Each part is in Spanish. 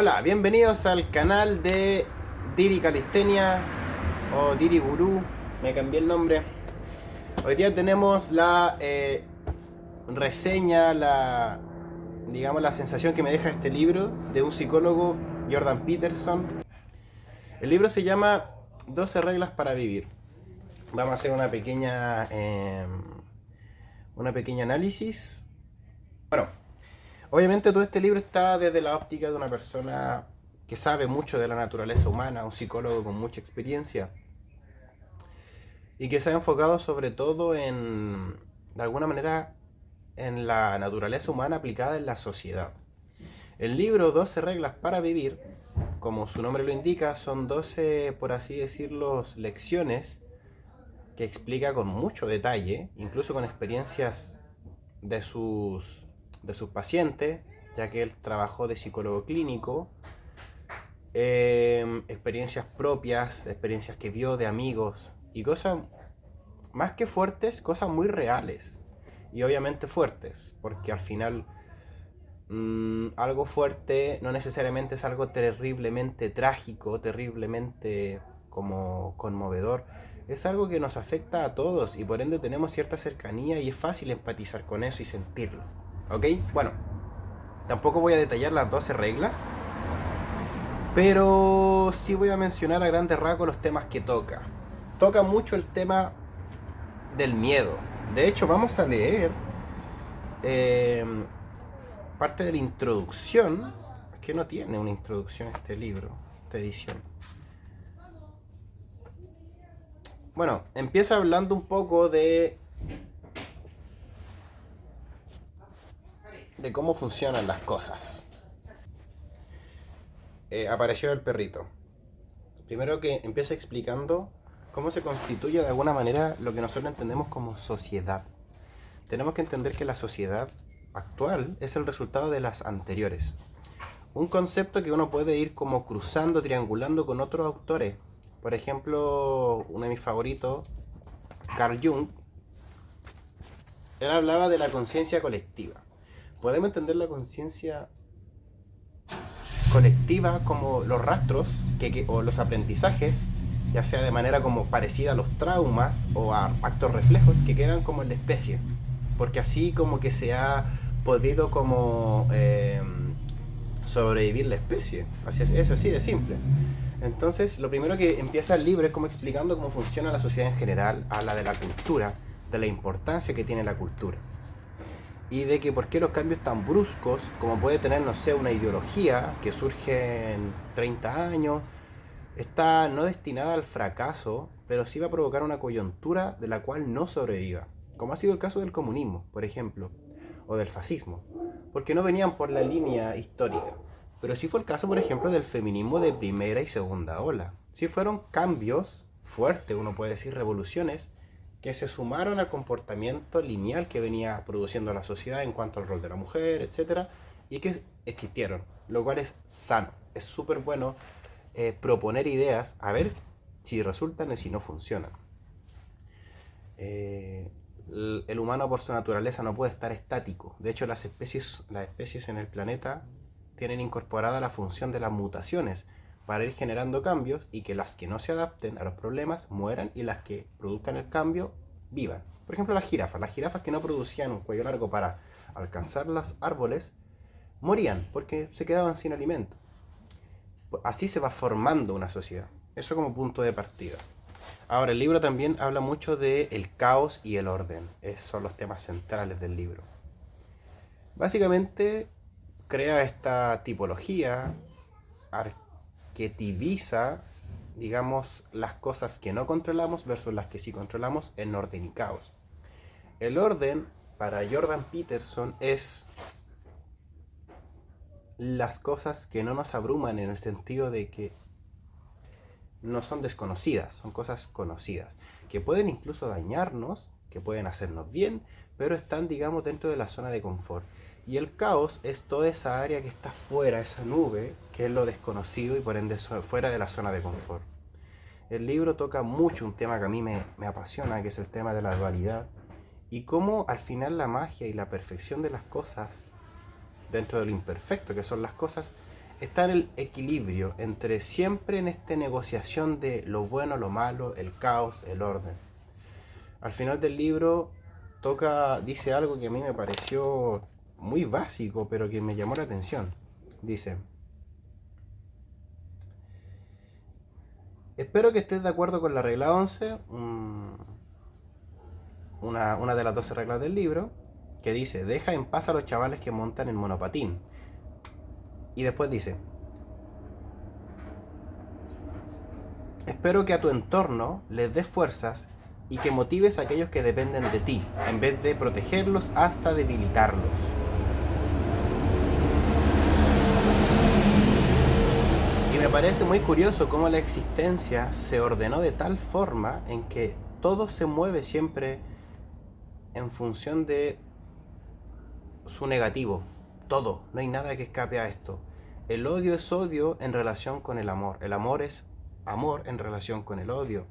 Hola, bienvenidos al canal de Diri Calistenia o Diri Gurú, me cambié el nombre. Hoy día tenemos la reseña, digamos la sensación que me deja este libro de un psicólogo, Jordan Peterson. El libro se llama 12 reglas para vivir. Vamos a hacer una pequeña análisis. Bueno, obviamente todo este libro está desde la óptica de una persona que sabe mucho de la naturaleza humana, un psicólogo con mucha experiencia y que se ha enfocado sobre todo de alguna manera, en la naturaleza humana aplicada en la sociedad. El libro 12 reglas para vivir, como su nombre lo indica, son 12, por así decirlo, lecciones que explica con mucho detalle, incluso con experiencias de sus pacientes, ya que él trabajó de psicólogo clínico, experiencias propias, experiencias que vio de amigos y cosas más que fuertes, cosas muy reales y obviamente fuertes, porque al final algo fuerte no necesariamente es algo terriblemente trágico, terriblemente como conmovedor. Es algo que nos afecta a todos y por ende tenemos cierta cercanía y es fácil empatizar con eso y sentirlo. ¿Ok? Bueno, tampoco voy a detallar las 12 reglas, pero sí voy a mencionar a grandes rasgos los temas que toca. Toca mucho el tema del miedo. De hecho, vamos a leer eh, parte de la introducción, que no tiene una introducción este libro, esta edición. Bueno, empieza hablando un poco de cómo funcionan las cosas. Apareció el perrito. Primero que empieza explicando cómo se constituye de alguna manera lo que nosotros entendemos como sociedad. Tenemos que entender que la sociedad actual es el resultado de las anteriores. Un concepto que uno puede ir como cruzando, triangulando con otros autores. Por ejemplo, uno de mis favoritos, Carl Jung, él hablaba de la conciencia colectiva. Podemos entender la conciencia colectiva como los rastros o los aprendizajes, ya sea de manera como parecida a los traumas o a actos reflejos que quedan como en la especie, porque así como que se ha podido como sobrevivir la especie. Así es así de simple. Entonces, lo primero que empieza el libro es como explicando cómo funciona la sociedad en general, habla de la cultura, de la importancia que tiene la cultura y de que por qué los cambios tan bruscos, como puede tener, no sé, una ideología que surge en 30 años, está no destinada al fracaso, pero sí va a provocar una coyuntura de la cual no sobreviva, como ha sido el caso del comunismo, por ejemplo, o del fascismo, porque no venían por la línea histórica. Pero sí fue el caso, por ejemplo, del feminismo de primera y segunda ola. Sí fueron cambios fuertes, uno puede decir revoluciones, que se sumaron al comportamiento lineal que venía produciendo la sociedad en cuanto al rol de la mujer, etcétera, y que existieron, lo cual es sano. Es súper bueno proponer ideas, a ver si resultan y si no funcionan. El humano por su naturaleza no puede estar estático. De hecho, las especies en el planeta tienen incorporada la función de las mutaciones para ir generando cambios y que las que no se adapten a los problemas mueran y las que produzcan el cambio vivan. Por ejemplo, las jirafas que no producían un cuello largo para alcanzar los árboles morían porque se quedaban sin alimento. Así se va formando una sociedad. Eso como punto de partida. Ahora, el libro también habla mucho de el caos y el orden. Esos son los temas centrales del libro. Básicamente crea esta tipología, arquetipiza, digamos, las cosas que no controlamos versus las que sí controlamos en orden y caos. El orden, para Jordan Peterson, es las cosas que no nos abruman en el sentido de que no son desconocidas, son cosas conocidas, que pueden incluso dañarnos, que pueden hacernos bien, pero están, digamos, dentro de la zona de confort. Y el caos es toda esa área que está fuera, esa nube, que es lo desconocido y por ende fuera de la zona de confort. El libro toca mucho un tema que a mí me apasiona, que es el tema de la dualidad, y cómo al final la magia y la perfección de las cosas, dentro de lo imperfecto que son las cosas, está en el equilibrio entre siempre en esta negociación de lo bueno, lo malo, el caos, el orden. Al final del libro dice algo que a mí me pareció muy básico, pero que me llamó la atención. Dice: espero que estés de acuerdo con la regla 11, una de las 12 reglas del libro, que dice: deja en paz a los chavales que montan en monopatín. Y después dice: espero que a tu entorno les des fuerzas y que motives a aquellos que dependen de ti, en vez de protegerlos hasta debilitarlos. Y me parece muy curioso cómo la existencia se ordenó de tal forma en que todo se mueve siempre en función de su negativo. Todo, no hay nada que escape a esto. El odio es odio en relación con el amor. El amor es amor en relación con el odio.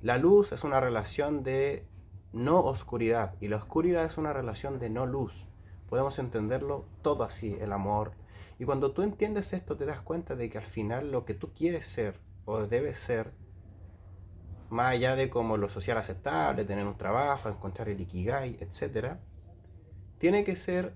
La luz es una relación de no oscuridad y la oscuridad es una relación de no luz. Podemos entenderlo todo así, el amor. Y cuando tú entiendes esto te das cuenta de que al final lo que tú quieres ser o debes ser, más allá de como lo social aceptable, tener un trabajo, encontrar el ikigai, etc., tiene que ser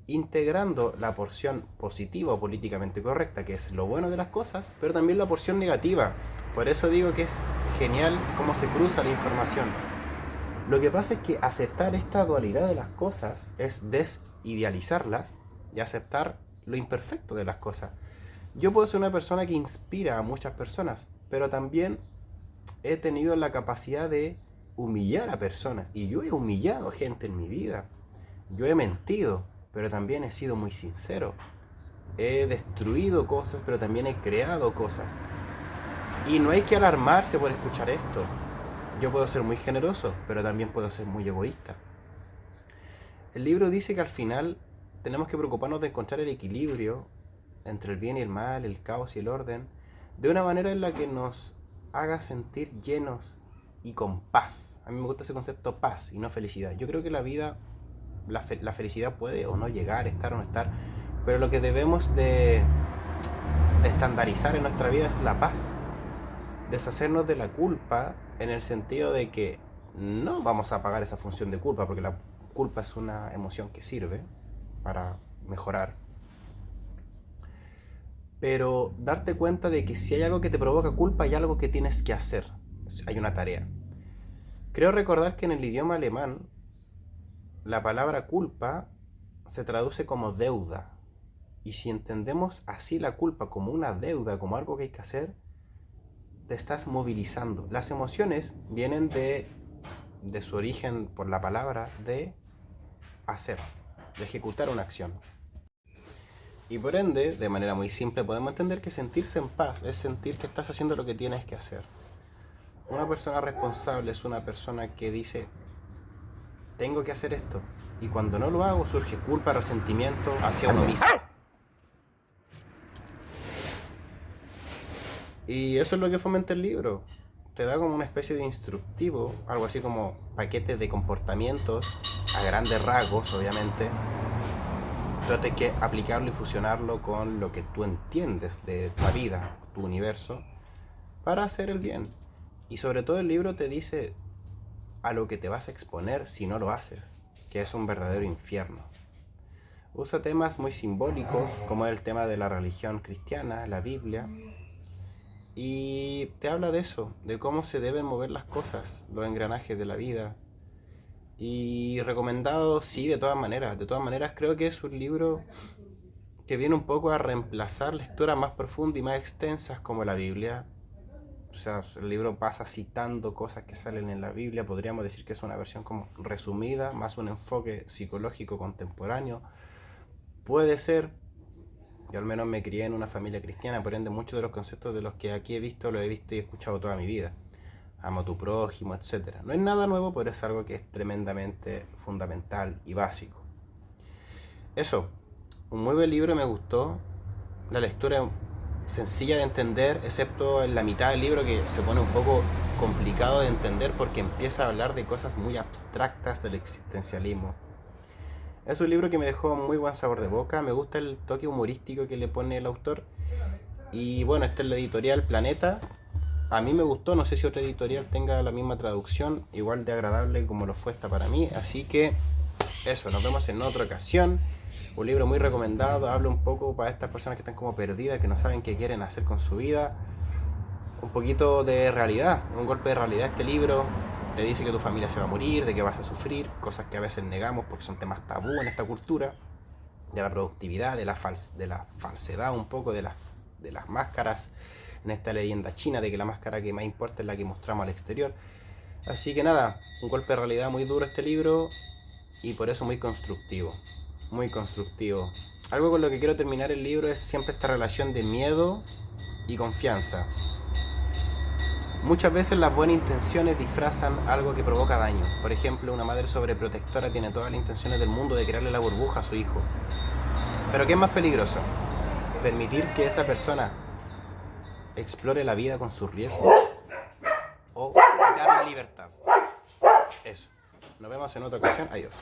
integrando la porción positiva o políticamente correcta, que es lo bueno de las cosas, pero también la porción negativa. Por eso digo que es genial cómo se cruza la información. Lo que pasa es que aceptar esta dualidad de las cosas es desidealizarlas y aceptar lo imperfecto de las cosas. Yo puedo ser una persona que inspira a muchas personas, pero también he tenido la capacidad de humillar a personas, y yo he humillado a gente en mi vida. Yo he mentido, pero también he sido muy sincero. He destruido cosas, pero también he creado cosas. Y no hay que alarmarse por escuchar esto. Yo puedo ser muy generoso, pero también puedo ser muy egoísta. El libro dice que al final tenemos que preocuparnos de encontrar el equilibrio entre el bien y el mal, el caos y el orden, de una manera en la que nos haga sentir llenos y con paz. A mí me gusta ese concepto paz y no felicidad. Yo creo que la vida, la felicidad puede o no llegar, estar o no estar, pero lo que debemos de estandarizar en nuestra vida es la paz. Deshacernos de la culpa en el sentido de que no vamos a apagar esa función de culpa, porque la culpa es una emoción que sirve para mejorar. Pero darte cuenta de que si hay algo que te provoca culpa, hay algo que tienes que hacer. Hay una tarea. Creo recordar que en el idioma alemán la palabra culpa se traduce como deuda. Y si entendemos así la culpa como una deuda, como algo que hay que hacer, te estás movilizando. Las emociones vienen de su origen por la palabra de hacer, de ejecutar una acción. Y por ende, de manera muy simple, podemos entender que sentirse en paz es sentir que estás haciendo lo que tienes que hacer. Una persona responsable es una persona que dice: tengo que hacer esto. Y cuando no lo hago, surge culpa, resentimiento hacia uno mismo. Y eso es lo que fomenta el libro. Te da como una especie de instructivo, algo así como paquete de comportamientos, a grandes rasgos, obviamente. Entonces hay que aplicarlo y fusionarlo con lo que tú entiendes de tu vida, tu universo, para hacer el bien. Y sobre todo el libro te dice a lo que te vas a exponer si no lo haces, que es un verdadero infierno. Usa temas muy simbólicos, como el tema de la religión cristiana, la Biblia, y te habla de eso, de cómo se deben mover las cosas, los engranajes de la vida. Y recomendado, sí, de todas maneras. De todas maneras, creo que es un libro que viene un poco a reemplazar lecturas más profundas y más extensas como la Biblia. O sea, el libro pasa citando cosas que salen en la Biblia. Podríamos decir que es una versión como resumida, más un enfoque psicológico contemporáneo. Puede ser. Yo al menos me crié en una familia cristiana, por ende muchos de los conceptos de los que aquí he visto, los he visto y he escuchado toda mi vida. Amo a tu prójimo, etc. No es nada nuevo, pero es algo que es tremendamente fundamental y básico. Eso, un muy buen libro, me gustó. La lectura sencilla de entender, excepto en la mitad del libro que se pone un poco complicado de entender porque empieza a hablar de cosas muy abstractas del existencialismo. Es un libro que me dejó muy buen sabor de boca, me gusta el toque humorístico que le pone el autor. Y bueno, esta es la editorial Planeta. A mí me gustó, no sé si otra editorial tenga la misma traducción, igual de agradable como lo fue esta para mí. Así que eso, nos vemos en otra ocasión. Un libro muy recomendado, habla un poco para estas personas que están como perdidas, que no saben qué quieren hacer con su vida. Un poquito de realidad, un golpe de realidad este libro. Te dice que tu familia se va a morir, de que vas a sufrir, cosas que a veces negamos porque son temas tabú en esta cultura. De la productividad, de la falsedad un poco, de las máscaras en esta leyenda china, de que la máscara que más importa es la que mostramos al exterior. Así que nada, un golpe de realidad muy duro este libro y por eso muy constructivo, muy constructivo. Algo con lo que quiero terminar el libro es siempre esta relación de miedo y confianza. Muchas veces las buenas intenciones disfrazan algo que provoca daño. Por ejemplo, una madre sobreprotectora tiene todas las intenciones del mundo de crearle la burbuja a su hijo. Pero ¿qué es más peligroso? Permitir que esa persona explore la vida con sus riesgos o quitarle libertad. Eso. Nos vemos en otra ocasión. Adiós.